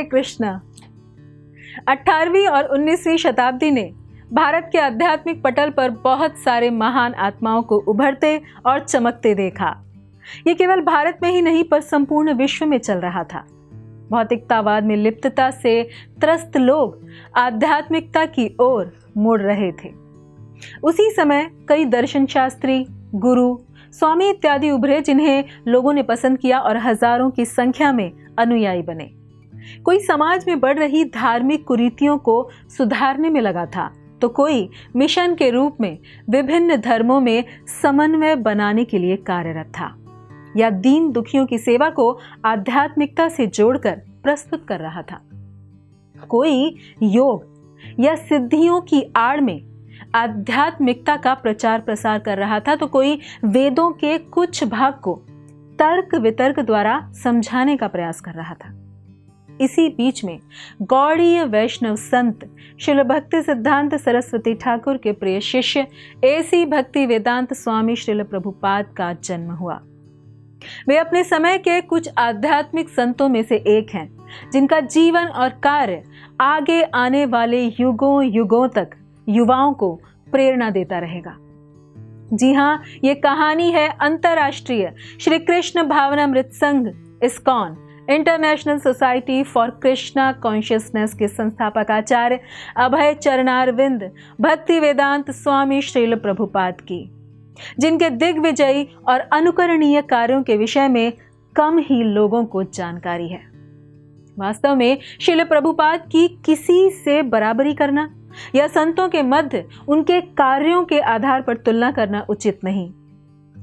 कृष्ण। 18वीं और 19वीं शताब्दी ने भारत के आध्यात्मिक पटल पर बहुत सारे महान आत्माओं को उभरते और चमकते देखा। ये केवल भारत में ही नहीं पर संपूर्ण विश्व में चल रहा था। भौतिकतावाद में लिप्तता से त्रस्त लोग आध्यात्मिकता की ओर मुड़ रहे थे। उसी समय कई दर्शन शास्त्री, गुरु, स्वामी इत्यादि उभरे जिन्हें लोगों ने पसंद किया और हजारों की संख्या में अनुयायी बने। कोई समाज में बढ़ रही धार्मिक कुरीतियों को सुधारने में लगा था, तो कोई मिशन के रूप में विभिन्न धर्मों में समन्वय बनाने के लिए कार्यरत था या दीन दुखियों की सेवा को आध्यात्मिकता से जोड़कर प्रस्तुत कर रहा था। कोई योग या सिद्धियों की आड़ में आध्यात्मिकता का प्रचार प्रसार कर रहा था, तो कोई वेदों के कुछ भाग को तर्क वितर्क द्वारा समझाने का प्रयास कर रहा था। इसी बीच में गौड़ीय वैष्णव संत श्रील भक्ति सिद्धांत सरस्वती ठाकुर के प्रिय शिष्य एसी भक्ति वेदांत स्वामी श्रील प्रभुपाद का जन्म हुआ। वे अपने समय के कुछ आध्यात्मिक संतों में से एक हैं, जिनका जीवन और कार्य आगे आने वाले युगों युगों तक युवाओं को प्रेरणा देता रहेगा। जी हाँ, ये कहानी है अंतर्राष्ट्रीय श्री कृष्ण भावनामृत संघ ISKCON international society for Krishna consciousness के संस्थापक आचार्य अभय चरणारविंद भक्ति वेदांत स्वामी श्रील प्रभुपाद की, जिनके दिग्विजयी और अनुकरणीय कार्यों के विषय में कम ही लोगों को जानकारी है। वास्तव में श्रील प्रभुपाद की किसी से बराबरी करना या संतों के मध्य उनके कार्यों के आधार पर तुलना करना उचित नहीं।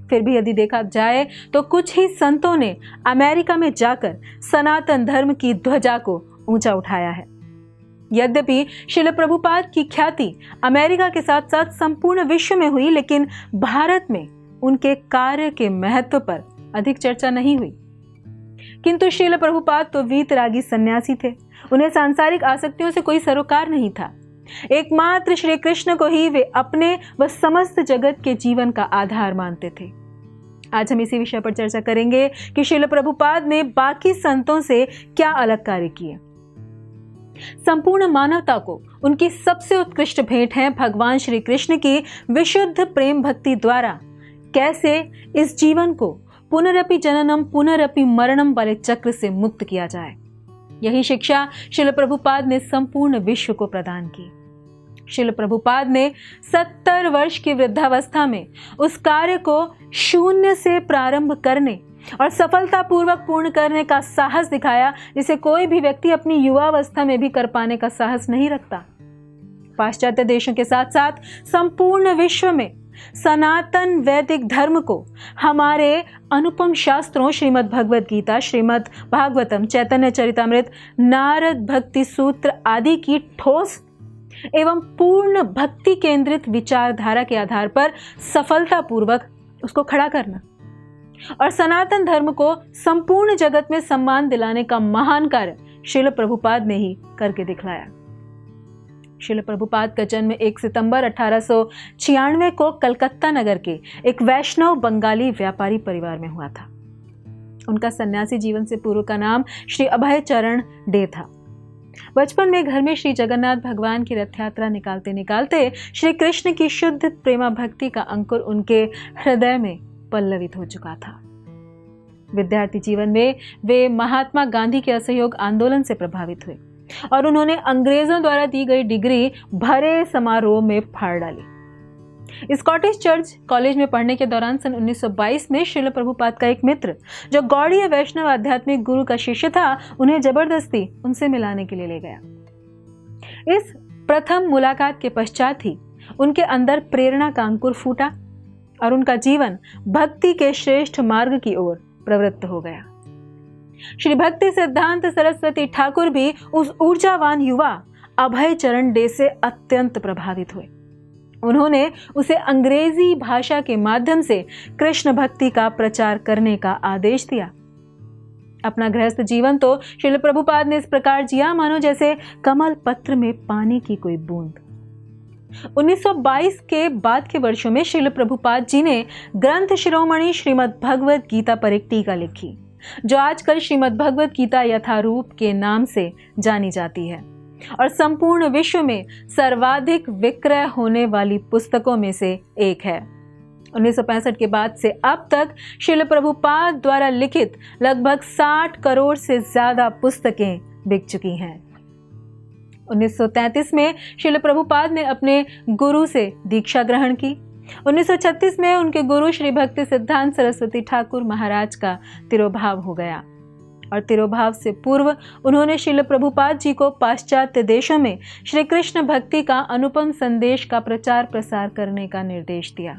फिर भी यदि देखा जाए तो कुछ ही संतों ने अमेरिका में जाकर सनातन धर्म की ध्वजा को ऊंचा उठाया है। यद्यपि श्रील प्रभुपाद की ख्याति अमेरिका के साथ साथ संपूर्ण विश्व में हुई, लेकिन भारत में उनके कार्य के महत्व पर अधिक चर्चा नहीं हुई। किंतु श्रील प्रभुपाद तो वीतरागी सन्यासी थे। उन्हें सांसारिक आसक्तियों से कोई सरोकार नहीं था। एकमात्र श्री कृष्ण को ही वे अपने व समस्त जगत के जीवन का आधार मानते थे। आज हम इसी विषय पर चर्चा करेंगे कि श्रील प्रभुपाद ने बाकी संतों से क्या अलग कार्य किए। संपूर्ण मानवता को उनकी सबसे उत्कृष्ट भेंट है भगवान श्री कृष्ण की विशुद्ध प्रेम भक्ति द्वारा कैसे इस जीवन को पुनरपि जननम पुनरपि मरणम वाले चक्र से मुक्त किया जाए। यही शिक्षा श्रील प्रभुपाद ने संपूर्ण विश्व को प्रदान की। श्रील प्रभुपाद ने 70 वर्ष की वृद्धावस्था में उस कार्य को शून्य से प्रारंभ करने और सफलतापूर्वक पूर्ण करने का साहस दिखाया, जिसे कोई भी व्यक्ति अपनी युवावस्था में भी कर पाने का साहस नहीं रखता। पाश्चात्य देशों के साथ साथ संपूर्ण विश्व में सनातन वैदिक धर्म को हमारे अनुपम शास्त्रों श्रीमद् भगवद गीता, श्रीमद् भागवतम, चैतन्य चरितामृत, नारद भक्ति सूत्र आदि की ठोस एवं पूर्ण भक्ति केंद्रित विचारधारा के आधार पर सफलतापूर्वक उसको खड़ा करना और सनातन धर्म को संपूर्ण जगत में सम्मान दिलाने का महान कार्य श्रील प्रभुपाद ने ही करके दिखलाया। श्रील प्रभुपाद का जन्म 1 सितंबर 1896 को कलकत्ता नगर के एक वैष्णव बंगाली व्यापारी परिवार में हुआ था। उनका सन्यासी जीवन से पूर्व का नाम श्री अभय चरण डे था। बचपन में घर में श्री जगन्नाथ भगवान की रथ यात्रा निकालते निकालते श्री कृष्ण की शुद्ध प्रेमा भक्ति का अंकुर उनके हृदय में पल्लवित हो चुका था। विद्यार्थी जीवन में वे महात्मा गांधी के असहयोग आंदोलन से प्रभावित हुए और उन्होंने अंग्रेजों द्वारा दी गई डिग्री भरे समारोह में फाड़ डाली। स्कॉटिश चर्च कॉलेज में पढ़ने के दौरान सन 1922 में श्रील प्रभुपाद का एक मित्र, जो गौड़ीय वैष्णव आध्यात्मिक गुरु का शिष्य था, उन्हें जबरदस्ती उनसे मिलाने के लिए ले गया। इस प्रथम मुलाकात के पश्चात ही उनके अंदर प्रेरणा का अंकुर फूटा और उनका जीवन भक्ति के श्रेष्ठ मार्ग की ओर प्रवृत्त हो गया। श्री भक्ति सिद्धांत सरस्वती ठाकुर भी उस ऊर्जावान युवा अभय चरण डे से अत्यंत प्रभावित हुए। उन्होंने उसे अंग्रेजी भाषा के माध्यम से कृष्ण भक्ति का प्रचार करने का आदेश दिया। अपना गृहस्थ जीवन तो श्रील प्रभुपाद ने इस प्रकार जिया मानो जैसे कमल पत्र में पानी की कोई बूंद। 1922 के बाद के वर्षों में श्रील प्रभुपाद जी ने ग्रंथ शिरोमणि श्रीमद् भगवद गीता पर एक टीका लिखी जो आजकल श्रीमद् भगवत गीता यथारूप के नाम से जानी जाती है और संपूर्ण विश्व में सर्वाधिक विक्रय होने वाली पुस्तकों में से एक है। 1965 के बाद से अब तक श्रील प्रभुपाद द्वारा लिखित लगभग 60 करोड़ से ज्यादा पुस्तकें बिक चुकी हैं। 1933 में श्रील प्रभुपाद ने अपने गुरु से दीक्षा ग्रहण की। 1936 में उनके गुरु श्री भक्ति सिद्धांत सरस्वती ठाकुर महाराज का तिरोभाव हो गया और तिरोभाव से पूर्व उन्होंने श्रील प्रभुपाद जी को पाश्चात्य देशों में श्री कृष्ण भक्ति का अनुपम संदेश का प्रचार प्रसार करने का निर्देश दिया।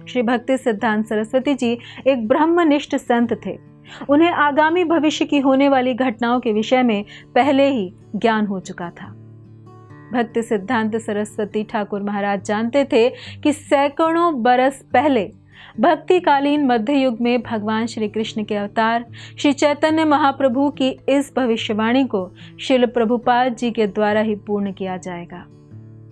श्री भक्ति सिद्धांत सरस्वती जी एक ब्रह्मनिष्ठ संत थे। उन्हें आगामी भविष्य की होने वाली घटनाओं के विषय में पहले ही ज्ञान हो चुका था। भक्ति सिद्धांत सरस्वती ठाकुर महाराज जानते थे कि सैकड़ों बरस पहले भक्तिकालीन मध्य युग में भगवान श्री कृष्ण के अवतार श्री चैतन्य महाप्रभु की इस भविष्यवाणी को श्रील प्रभुपाद जी के द्वारा ही पूर्ण किया जाएगा,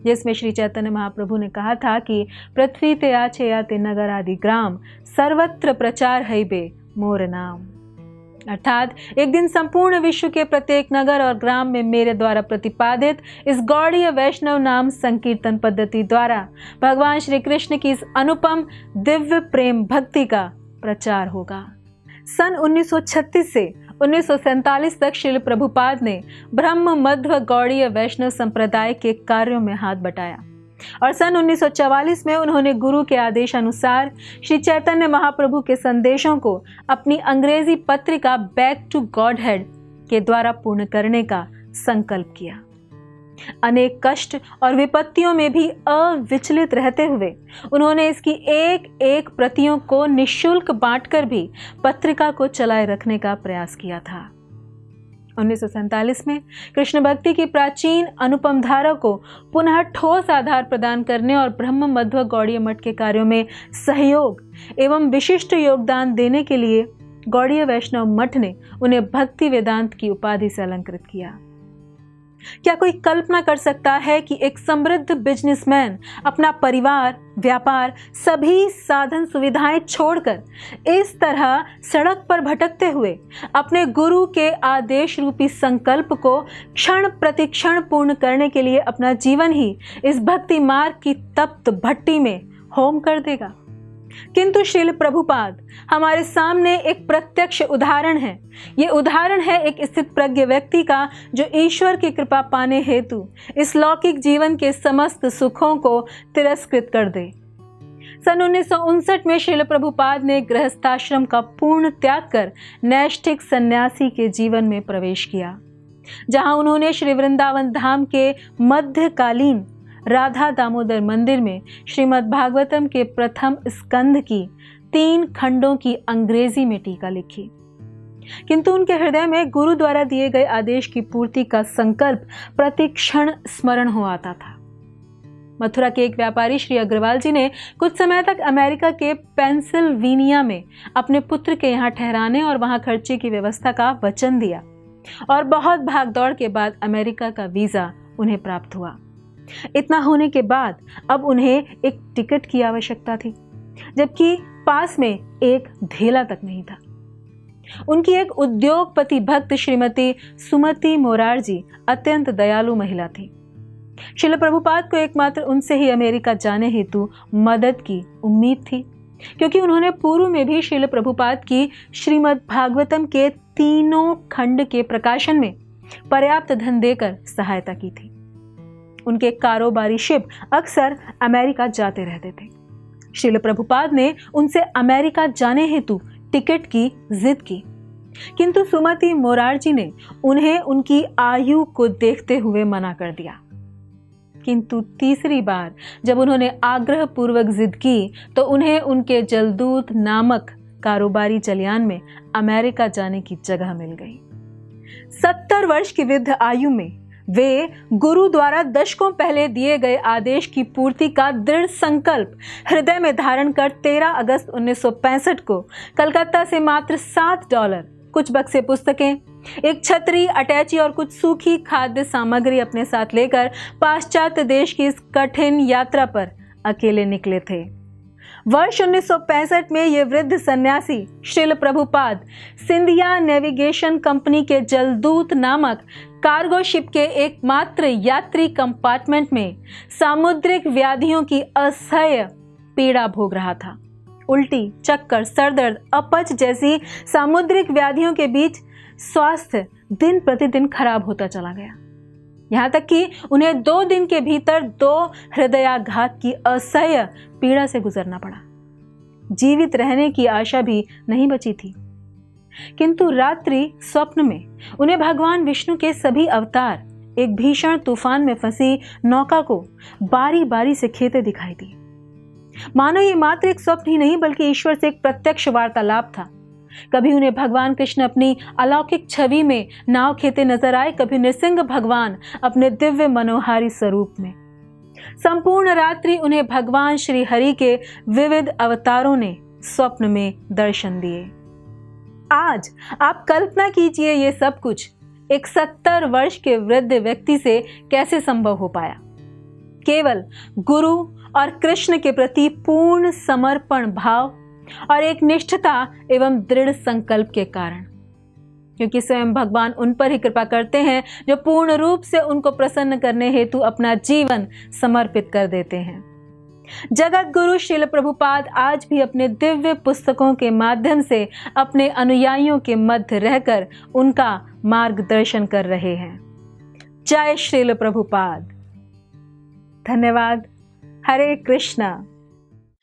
जिसमें श्री चैतन्य महाप्रभु ने कहा था कि पृथ्वी ते आछे याते नगर आदि ग्राम सर्वत्र प्रचार है बे मोर नाम। अर्थात एक दिन संपूर्ण विश्व के प्रत्येक नगर और ग्राम में मेरे द्वारा प्रतिपादित इस गौड़ीय वैष्णव नाम संकीर्तन पद्धति द्वारा भगवान श्री कृष्ण की इस अनुपम दिव्य प्रेम भक्ति का प्रचार होगा। सन 1936 से 1947 तक श्रील प्रभुपाद ने ब्रह्म मध्व गौड़ीय वैष्णव संप्रदाय के कार्यों में हाथ बटाया और सन 1944 में उन्होंने गुरु के आदेश अनुसार श्री चैतन्य महाप्रभु के संदेशों को अपनी अंग्रेजी पत्रिका बैक टू गॉडहेड के द्वारा पूर्ण करने का संकल्प किया। अनेक कष्ट और विपत्तियों में भी अविचलित रहते हुए उन्होंने इसकी एक एक प्रतियों को निःशुल्क बांटकर भी पत्रिका को चलाए रखने का प्रयास किया था। 1947 में कृष्ण भक्ति की प्राचीन अनुपम धारा को पुनः ठोस आधार प्रदान करने और ब्रह्म मध्व गौड़ीय मठ के कार्यों में सहयोग एवं विशिष्ट योगदान देने के लिए गौड़ीय वैष्णव मठ ने उन्हें भक्ति वेदांत की उपाधि से अलंकृत किया। क्या कोई कल्पना कर सकता है कि एक समृद्ध बिजनेसमैन अपना परिवार, व्यापार, सभी साधन सुविधाएं छोड़कर इस तरह सड़क पर भटकते हुए अपने गुरु के आदेश रूपी संकल्प को क्षण प्रतिक्षण पूर्ण करने के लिए अपना जीवन ही इस भक्ति मार्ग की तप्त भट्टी में होम कर देगा? किंतु श्रील प्रभुपाद हमारे सामने एक प्रत्यक्ष उदाहरण है। ये उदाहरण है एक स्थित प्रज्ञ व्यक्ति का जो ईश्वर की कृपा पाने हेतु इस लौकिक जीवन के समस्त सुखों को तिरस्कृत कर दे। सन 1959 में श्रील प्रभुपाद ने गृहस्थाश्रम का पूर्ण त्याग कर नैष्ठिक सन्यासी के जीवन में प्रवेश किया, जहां उन्होंने श्री वृंदावन धाम के मध्यकालीन राधा दामोदर मंदिर में श्रीमद् भागवतम के प्रथम स्कंध की 3 खंडों की अंग्रेजी में टीका लिखी। किंतु उनके हृदय में गुरु द्वारा दिए गए आदेश की पूर्ति का संकल्प प्रतिक्षण स्मरण हो आता था। मथुरा के एक व्यापारी श्री अग्रवाल जी ने कुछ समय तक अमेरिका के पेंसिल्वेनिया में अपने पुत्र के यहाँ ठहराने और वहां खर्चे की व्यवस्था का वचन दिया और बहुत भागदौड़ के बाद अमेरिका का वीजा उन्हें प्राप्त हुआ। इतना होने के बाद अब उन्हें एक टिकट की आवश्यकता थी, जबकि पास में एक धेला तक नहीं था। उनकी एक उद्योगपति भक्त श्रीमती सुमति मोरारजी अत्यंत दयालु महिला थी। श्रील प्रभुपाद को एकमात्र उनसे ही अमेरिका जाने हेतु मदद की उम्मीद थी, क्योंकि उन्होंने पूर्व में भी श्रील प्रभुपाद की श्रीमद् भागवतम के 3 खंड के प्रकाशन में पर्याप्त धन देकर सहायता की थी। उनके कारोबारी शिप अक्सर अमेरिका जाते रहते थे। श्रील प्रभुपाद ने उनसे अमेरिका जाने हेतु टिकट की जिद की, किंतु सुमति मोरारजी ने उन्हें उनकी आयु को देखते हुए मना कर दिया। किंतु तीसरी बार जब उन्होंने आग्रह पूर्वक जिद की तो उन्हें उनके जलदूत नामक कारोबारी जलयान में अमेरिका जाने की जगह मिल गई। 70 वर्ष की वृद्ध आयु में वे गुरु द्वारा दशकों पहले दिए गए आदेश की पूर्ति का दृढ़ संकल्प हृदय में धारण कर 13 अगस्त 1965 को कलकत्ता से मात्र $7, कुछ बक्से पुस्तकें, एक छतरी, अटैची और कुछ सूखी खाद्य सामग्री अपने साथ लेकर पाश्चात्य देश की इस कठिन यात्रा पर अकेले निकले थे। वर्ष 1965 में ये वृद्ध सन्यासी श्रील प्रभुपाद सिंधिया नेविगेशन कंपनी के जलदूत नामक कार्गो शिप के एकमात्र यात्री कंपार्टमेंट में सामुद्रिक व्याधियों की असह्य पीड़ा भोग रहा था। उल्टी, चक्कर, सरदर्द, अपच जैसी सामुद्रिक व्याधियों के बीच स्वास्थ्य दिन प्रतिदिन खराब होता चला गया। यहाँ तक कि उन्हें 2 दिन के भीतर 2 हृदयाघात की असह्य पीड़ा से गुजरना पड़ा। जीवित रहने की आशा भी नहीं बची थी। किंतु रात्रि स्वप्न में उन्हें भगवान विष्णु के सभी अवतार एक भीषण तूफान में फंसी नौका को बारी बारी से खेते दिखाई दी। मानो ये मात्र एक स्वप्न ही नहीं बल्कि ईश्वर से एक प्रत्यक्ष वार्तालाप था। कभी उन्हें भगवान कृष्ण अपनी अलौकिक छवि में नाव खेते नजर आए, कभी नृसिंह भगवान अपने दिव्य मनोहारी स्वरूप में। संपूर्ण रात्रि उन्हें भगवान श्री हरि के विविध अवतारों ने स्वप्न में दर्शन दिए। आज आप कल्पना कीजिए ये सब कुछ एक 70 वर्ष के वृद्ध व्यक्ति से कैसे संभव हो पाया। केवल गुरु और कृष्ण के प्रति पूर्ण समर्पण भाव और एक निष्ठता एवं दृढ़ संकल्प के कारण, क्योंकि स्वयं भगवान उन पर ही कृपा करते हैं जो पूर्ण रूप से उनको प्रसन्न करने हेतु अपना जीवन समर्पित कर देते हैं। जगत गुरु श्रील प्रभुपाद आज भी अपने दिव्य पुस्तकों के माध्यम से अपने अनुयायियों के मध्य रहकर उनका मार्गदर्शन कर रहे हैं। जय श्रील प्रभुपाद। धन्यवाद। हरे कृष्णा।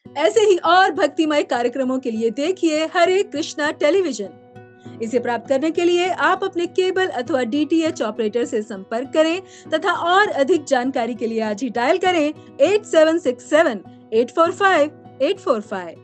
ऐसे ही और भक्तिमय कार्यक्रमों के लिए देखिए हरे कृष्णा टेलीविजन। इसे प्राप्त करने के लिए आप अपने केबल अथवा DTH ऑपरेटर से संपर्क करें तथा और अधिक जानकारी के लिए आज ही डायल करें 8767 845 845।